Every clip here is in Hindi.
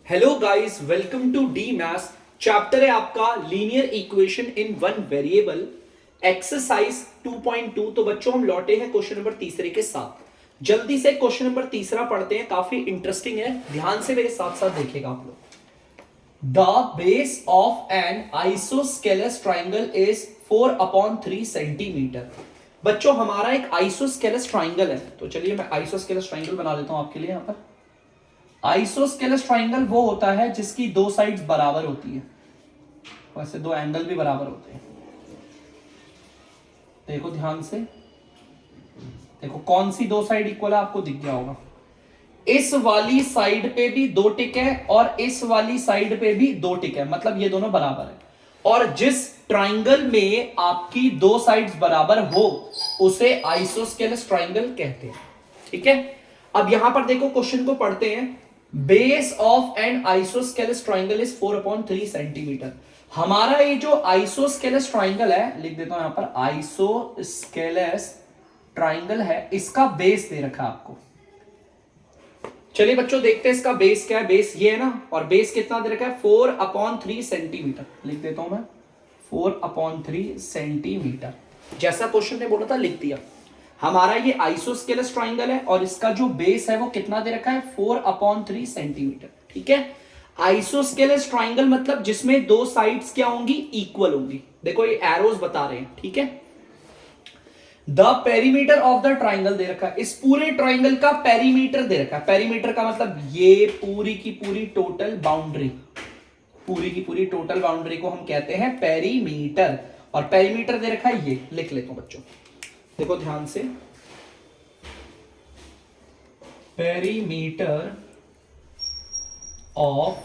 Hello guys, welcome to D maths. Chapter है आपका linear equation in one variable, exercise 2.2। तो बच्चों हम लौटे हैं क्वेश्चन नंबर तीसरे के साथ। जल्दी से क्वेश्चन नंबर तीसरा पढ़ते हैं, काफी इंटरेस्टिंग है, ध्यान से मेरे साथ साथ देखिएगा आप लोग। The base of an isosceles triangle is 4/3 centimetre. बच्चों हमारा एक आइसोस्केलस ट्राइंगल है, तो चलिए मैं आइसोस्केलस ट्राइंगल बना देता हूं आपके लिए। यहां पर आइसोस्केलस ट्राइंगल वो होता है जिसकी दो साइड्स बराबर होती है, वैसे दो एंगल भी बराबर होते हैं। देखो ध्यान से, देखो कौन सी दो साइड इक्वल है, आपको दिख गया होगा। इस वाली साइड पे भी दो टिक है और इस वाली साइड पे भी दो टिक है, मतलब ये दोनों बराबर है। और जिस ट्राइंगल में आपकी दो साइड्स बराबर हो उसे आइसोस्केलस ट्राइंगल कहते हैं। ठीक है, अब यहां पर देखो क्वेश्चन को पढ़ते हैं। Base of an isosceles triangle is 4/3 centimetre. हमारा ये जो आइसोस्केलस ट्राइंगल है, लिख देता हूं यहां पर, आइसोस्केलस ट्राइंगल है, इसका बेस दे रखा है आपको। चलिए बच्चों देखते हैं इसका बेस क्या है। बेस ये है ना, और बेस कितना दे रखा है, 4/3 सेंटीमीटर। लिख देता हूं मैं 4/3 सेंटीमीटर, जैसा क्वेश्चन ने बोला था लिख दिया। हमारा ये आइसोस्केलस ट्राइंगल है और इसका जो बेस है वो कितना दे रखा है, 4/3 सेंटीमीटर। ठीक है, आइसोस्केलस ट्राइंगल मतलब जिसमें दो साइड्स क्या होंगी, इक्वल होंगी। देखो ये एरोज बता रहे हैं। ठीक है, the perimeter of the triangle दे रखा है, इस पूरे ट्राइंगल का पेरीमीटर दे रखा है। पेरीमीटर का मतलब ये पूरी की पूरी टोटल बाउंड्री, पूरी की पूरी टोटल बाउंड्री को हम कहते हैं पेरीमीटर। और पेरीमीटर दे रखा है, ये लिख लेता हूं बच्चों, देखो ध्यान से। पेरीमीटर ऑफ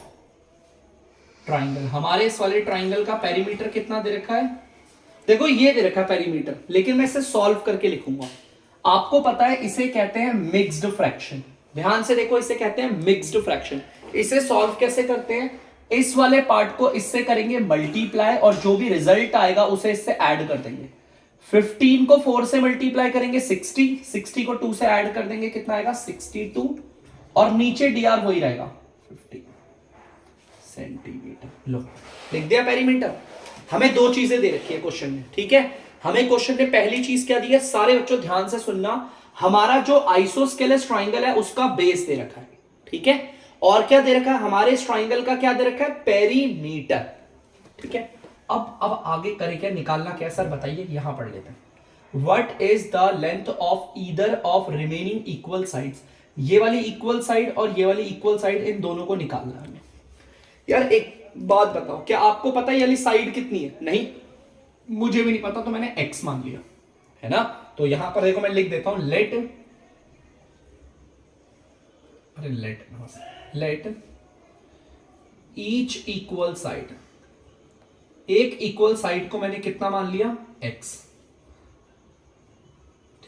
ट्राइंगल, हमारे इस वाले ट्राइंगल का पेरीमीटर कितना दे रखा है, देखो ये दे रखा है पेरीमीटर, लेकिन मैं इसे सॉल्व करके लिखूंगा। आपको पता है इसे कहते हैं मिक्स्ड फ्रैक्शन। ध्यान से देखो, इसे कहते हैं मिक्स्ड फ्रैक्शन। इसे सॉल्व कैसे करते हैं, इस वाले पार्ट को इससे करेंगे मल्टीप्लाई और जो भी रिजल्ट आएगा उसे इससे ऐड कर देंगे। 15 को 4 से मल्टीप्लाई करेंगे 60 को 2 से ऐड कर देंगे, कितना आएगा 62, और नीचे dr वही रहेगा 50 सेंटीमीटर। लो लिख दिया पेरीमीटर। हमें दो चीजें दे रखी है क्वेश्चन में। ठीक है, हमें क्वेश्चन ने पहली चीज क्या दी है, सारे बच्चों ध्यान से सुनना, हमारा जो आइसोस्केलस ट्राइंगल है उसका बेस दे रखा है। ठीक है, और क्या दे रखा है, हमारे इस ट्राइंगल का क्या दे रखा है, पेरीमीटर। ठीक है, अब आगे करें क्या, निकालना क्या सर बताइए, यहां पढ़ लेते हैं। What is the length of either of remaining equal sides. ये वाली इक्वल साइड और ये वाली इक्वल साइड, इन दोनों को निकालना है हमें। यार एक बात बताओ, क्या आपको पता है ये वाली साइड कितनी है? नहीं, मुझे भी नहीं पता, तो मैंने x मान लिया है ना। तो यहां पर देखो मैं लिख देता हूं, लेट ईच इक्वल साइड, एक इक्वल साइड को मैंने कितना मान लिया, x।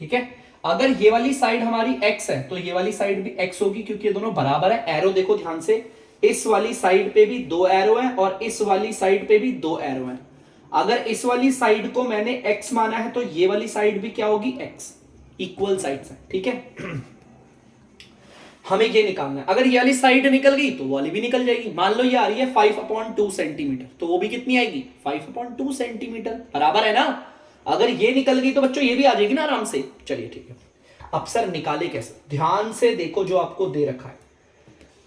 ठीक है, अगर ये वाली साइड हमारी x है तो ये वाली साइड भी x होगी, क्योंकि ये दोनों बराबर है। एरो देखो ध्यान से, इस वाली साइड पे भी दो एरो हैं और इस वाली साइड पे भी दो एरो हैं। अगर इस वाली साइड को मैंने x माना है तो ये वाली साइड भी क्या होगी, x। इक्वल साइड्स है। ठीक है, हमें ये निकालना है। अगर ये वाली साइड निकल गई तो वाली भी निकल जाएगी। मान लो ये आ रही है 5/2 सेंटीमीटर, तो वो भी कितनी आएगी, 5/2 सेंटीमीटर, बराबर है ना। अगर ये निकल गई तो बच्चों ये भी आ जाएगी ना आराम से। चलिए ठीक है, अब सर निकाले कैसे, ध्यान से देखो जो आपको दे रखा है।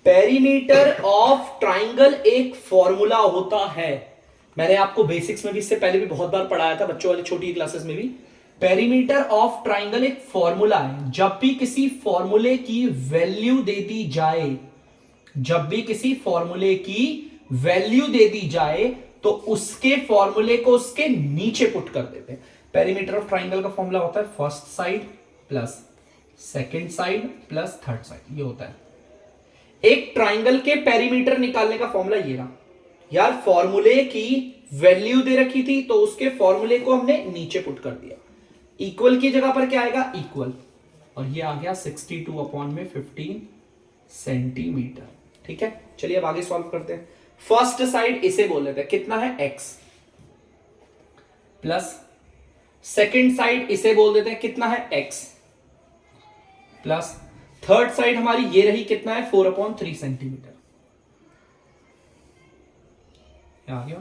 पेरीमीटर ऑफ ट्राइंगल एक फॉर्मूला होता है, मैंने आपको बेसिक्स में भी इससे पहले भी बहुत बार पढ़ाया था, बच्चों वाली छोटी क्लासेस में भी। पेरीमीटर ऑफ ट्राइंगल एक फॉर्मूला है। जब भी किसी फॉर्मूले की वैल्यू दे दी जाए, जब भी किसी फॉर्मूले की वैल्यू दे दी जाए तो उसके फॉर्मूले को उसके नीचे पुट कर देते हैं। पेरीमीटर ऑफ ट्राइंगल का फॉर्मूला होता है first side plus second side plus third side, ये होता है। एक ट्राइंगल के पेरीमीटर निकालने का फॉर्मूला ये रहा। यार फॉर्मूले की वैल्यू दे रखी थी तो उसके फॉर्मूले को हमने नीचे पुट कर दिया। इक्वल की जगह पर क्या आएगा, इक्वल, और ये आ गया 62/15 सेंटीमीटर। ठीक है, चलिए अब आगे सॉल्व करते हैं। फर्स्ट साइड इसे बोल लेते हैं, कितना है, x, प्लस सेकेंड साइड इसे बोल देते हैं, कितना है, x, प्लस थर्ड साइड हमारी ये रही, कितना है, 4/3 सेंटीमीटर। क्या आ गया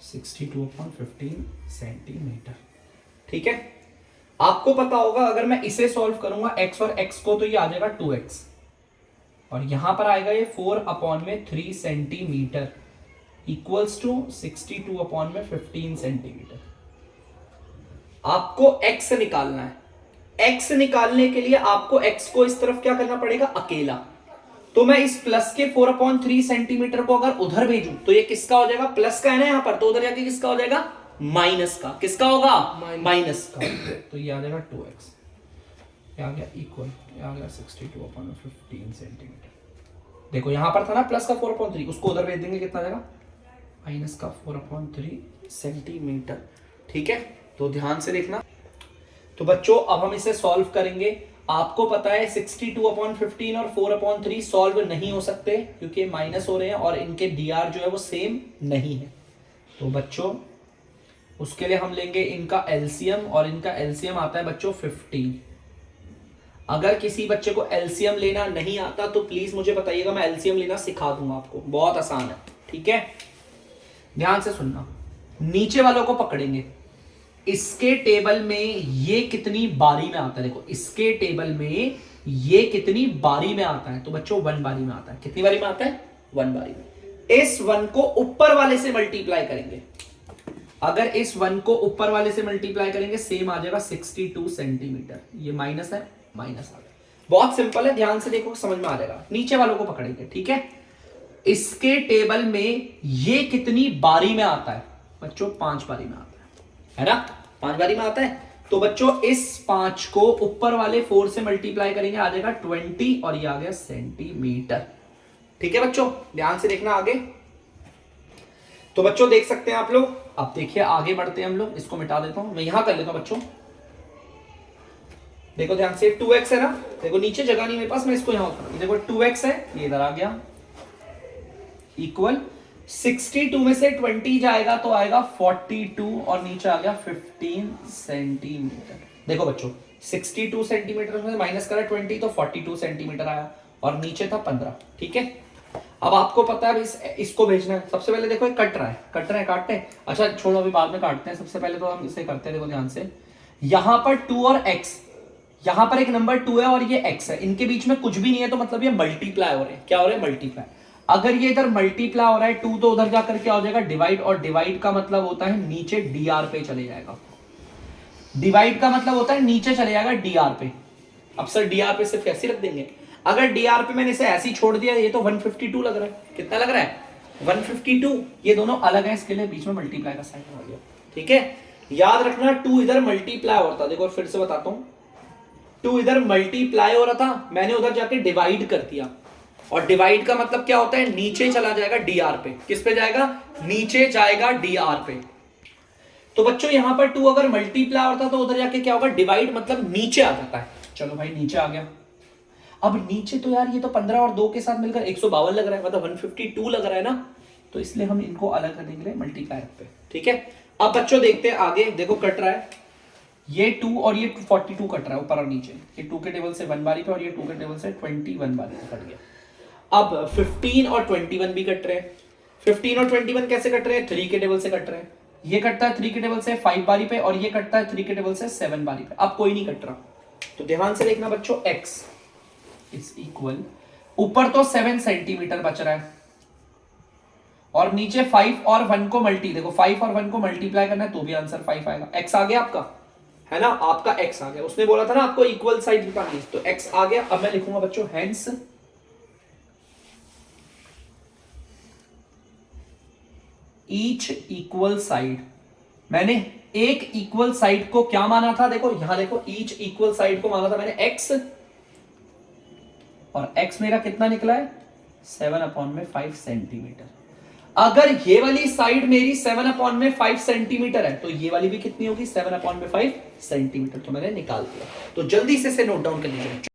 62/15 सेंटीमीटर। ठीक है, आपको पता होगा अगर मैं इसे सॉल्व करूंगा x और x को, तो ये आ जाएगा 2x और यहां पर आएगा ये 4/3 सेंटीमीटर इक्वल्स टू 62/15 सेंटीमीटर। आपको x निकालना है। x निकालने के लिए आपको x को इस तरफ क्या करना पड़ेगा, अकेला। तो मैं इस प्लस के 4/3 सेंटीमीटर को अगर उधर भेजूं तो ये किसका हो जाएगा, प्लस का है ना यहां पर, तो उधर जाके किसका हो जाएगा, माइनस का। किसका होगा, माइनस का। तो ये आ जाएगा 2x, ये आ गया इक्वल, ये आ गया 62/15 सेंटीमीटर। देखो यहां पर था ना प्लस का 4/3, उसको उधर भेज देंगे, कितना आ जाएगा, माइनस का 4/3 सेंटीमीटर। ठीक है, तो ध्यान से देखना। तो बच्चों अब हम इसे सॉल्व करेंगे। आपको पता है 62/15 और 4/3 सॉल्व नहीं हो सकते क्योंकि माइनस हो रहे हैं और इनके dr जो है वो सेम नहीं है। तो बच्चों उसके लिए हम लेंगे इनका एलसीएम, और इनका एलसीएम आता है बच्चों 15। अगर किसी बच्चे को एलसीएम लेना नहीं आता तो प्लीज मुझे बताइएगा, मैं एलसीएम लेना सिखा दूंगा आपको, बहुत आसान है। ठीक है, ध्यान से सुनना। नीचे वालों को पकड़ेंगे, इसके टेबल में ये कितनी बारी में आता है, देखो इसके टेबल में ये कितनी बारी में आता है, तो बच्चों 1 बारी में आता है। कितनी बारी में आता है, 1 बारी में। इस 1 को ऊपर वाले से मल्टीप्लाई करेंगे, अगर इस 1 को ऊपर वाले से मल्टीप्लाई करेंगे सेम आ जाएगा 62 सेंटीमीटर। ये माइनस है, माइनस आ गया। बहुत सिंपल है, ध्यान से देखो समझ में आ जाएगा। नीचे वालों को पकड़ेंगे, ठीक है। इसके टेबल में ये कितनी बारी में आता है बच्चों, 5 बारी में आता है ना, 5 बारी में आता है। तो बच्चों इस 5 को ऊपर वाले 4 से मल्टीप्लाई करेंगे, आ जाएगा 20 और ये आ गया सेंटीमीटर। ठीक है बच्चों, ध्यान से देखना आगे। तो बच्चों देख सकते हैं आप लोग। अब देखिए आगे बढ़ते हैं हम लोग, इसको मिटा देता हूं, मैं यहां कर लेता हूं बच्चों। देखो ध्यान से, 2x है ना, देखो नीचे जगह नहीं मेरे पास, मैं इसको यहां उतारूं। देखो 2x है, ये इधर आ गया, इक्वल 62 में से 20 जाएगा तो आएगा 42 और नीचे आ गया 15 सेंटीमीटर। देखो बच्चों 62 सेंटीमीटर में माइनस करा 20 तो 42 सेंटीमीटर आया और नीचे था 15। ठीक है, अब आपको पता है इसको भेजना है। सबसे पहले देखो कट रहा है, काटते हैं। अच्छा छोड़ो, अभी बाद में काटते हैं, सबसे पहले तो हम इसे करते हैं। देखो ध्यान से, यहां पर 2 और x, यहां पर एक नंबर 2 है और ये x है, इनके बीच में कुछ भी नहीं है, तो मतलब ये मल्टीप्लाई हो रहे हैं। क्या हो रहे हैं, मल्टीप्लाई। अगर ये इधर मल्टीप्लाई हो रहा है 2, तो उधर जाकर क्या हो जाएगा, डिवाइड, और डिवाइड का मतलब होता है नीचे dr पे चले जाएगा। डिवाइड का मतलब होता है नीचे चले जाएगा dr पे। अब सर dr पे सिर्फ ऐसे रख देंगे, अगर dr पे मैंने इसे ऐसे ही छोड़ दिया, ये तो 152 लग रहा है। कितना लग रहा है, 152। ये दोनों अलग है, इसके लिए बीच में मल्टीप्लाई का साइन हो गया। ठीक है, याद रखना 2 इधर मल्टीप्लाई हो रहा था। देखो फिर से बताता हूं, 2 इधर मल्टीप्लाई हो रहा था, मैंने उधर जाके डिवाइड कर दिया, और डिवाइड का मतलब क्या होता है, नीचे चला जाएगा dr पे। किस पे जाएगा, नीचे जाएगा dr पे। तो बच्चों यहां पर 2 अगर मल्टीप्लाई होता तो उधर जाके क्या होगा, डिवाइड मतलब नीचे आ जाता है। चलो भाई नीचे आ गया। अब नीचे तो यार ये तो 15 और 2 के साथ मिलकर 152 लग रहा है, मतलब 152 लग रहा है ना, तो इसलिए हम इनको अलग करने के लिए मल्टीप्लाई पे। ठीक है, अब बच्चों देखते हैं आगे। देखो कट रहा है, ये 2 और ये 42 कट रहा है ऊपर और नीचे। ये 2 के टेबल से 1 बारी पे और ये 2 के टेबल से 21 बारी पे कट गया। अब 15 और 21 भी कट रहे हैं। 15 और 21 कैसे कट रहे हैं, 3 के टेबल से कट रहे हैं। ये कटता है 3 के टेबल से 5 बारी पे और ये कटता है 3 के टेबल से 7 बारी पे। अब कोई नहीं कट रहा, तो ध्यान से देखना बच्चों, x इज इक्वल, ऊपर तो 7 सेंटीमीटर बच रहा है और नीचे 5 और 1 को देखो 5 और 1 को मल्टीप्लाई करना है तो भी आंसर 5 आएगा। x आ गया आपका, है ना, आपका x आ गया। उसने बोला था ना आपको इक्वल साइड बतानी, तो x आ गया। अब मैं लिखूंगा बच्चों हेंस ईच इक्वल साइड। मैंने एक इक्वल साइड को क्या माना था, देखो यहां देखो, ईच इक्वल साइड को माना था मैंने x, और x मेरा कितना निकला है, 7/5 सेंटीमीटर। अगर ये वाली साइड मेरी 7/5 सेंटीमीटर है तो ये वाली भी कितनी होगी, 7/5 सेंटीमीटर। तो मैंने निकाल दिया। तो जल्दी से नोट डाउन कर लीजिए।